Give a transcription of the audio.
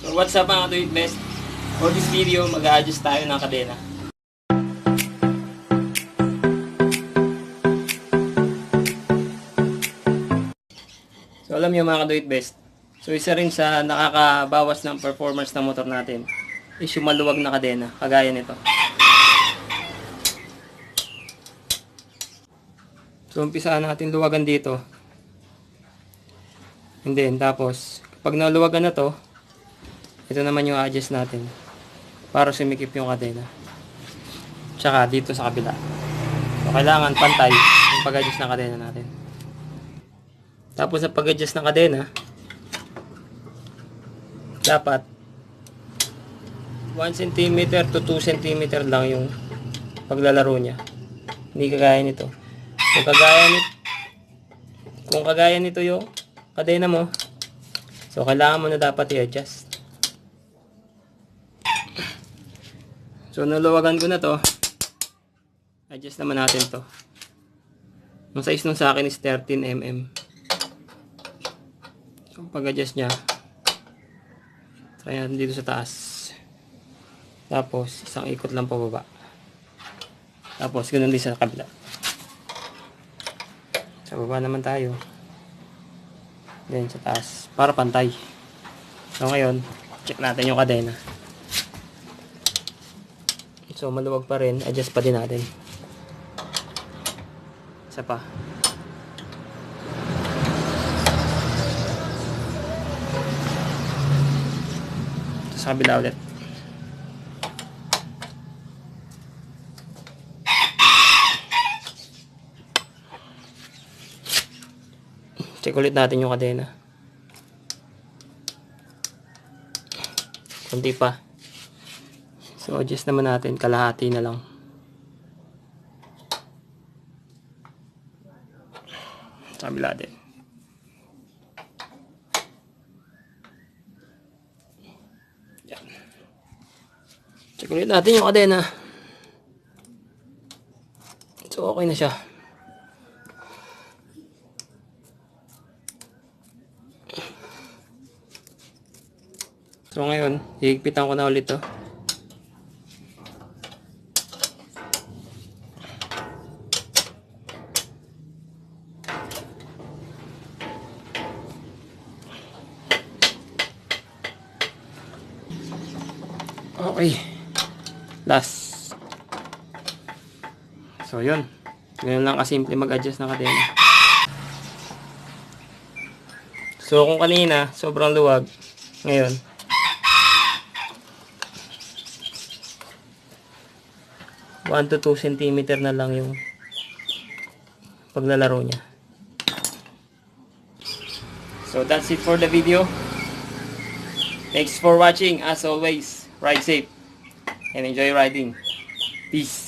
So what's up mga Doit Best? For this video, mag-a-adjust tayo ng kadena. So alam niyo mga Doit Best, so isa rin sa nakakabawas ng performance ng motor natin is yung maluwag na kadena, kagaya nito. So umpisaan natin luwagan dito. And then tapos kapag naluwagan na to, ito naman yung adjust natin para sumikip yung kadena. Tsaka dito sa kabila. So kailangan pantay yung pag-adjust ng kadena natin. Tapos sa pag-adjust ng kadena, dapat 1 cm to 2 cm lang yung paglalaro niya. Hindi kagaya nito. Kung kagaya nito yung kadena mo, so kailangan mo na dapat i-adjust. So nalawagan ko na to. Adjust naman natin to. Ang size nung sa akin is 13 mm. So pag-adjust nya, try natin dito sa taas. Tapos isang ikot lang pababa. Tapos ganoon din sa kabila. Sa baba naman tayo. Then sa taas para pantay. So ngayon, check natin yung kadena. So maluwag pa rin, adjust pa din natin. Isa pa. Sa kabila ulit. Check ulit natin yung kadena. Kunti pa. So adjust naman natin, kalahati na lang. Sa kabila din. Yan. Check ulit natin yung kadena. So okay na siya. So ngayon, hihigpitan ko na ulit to. Okay. Last. So yun. Ganyan lang kasimple mag-adjust ng kadena. So kung kanina, sobrang luwag. Ngayon, 1 to 2 cm na lang yung paglalaro niya. So that's it for the video. Thanks for watching. As always, ride safe and enjoy riding. Peace.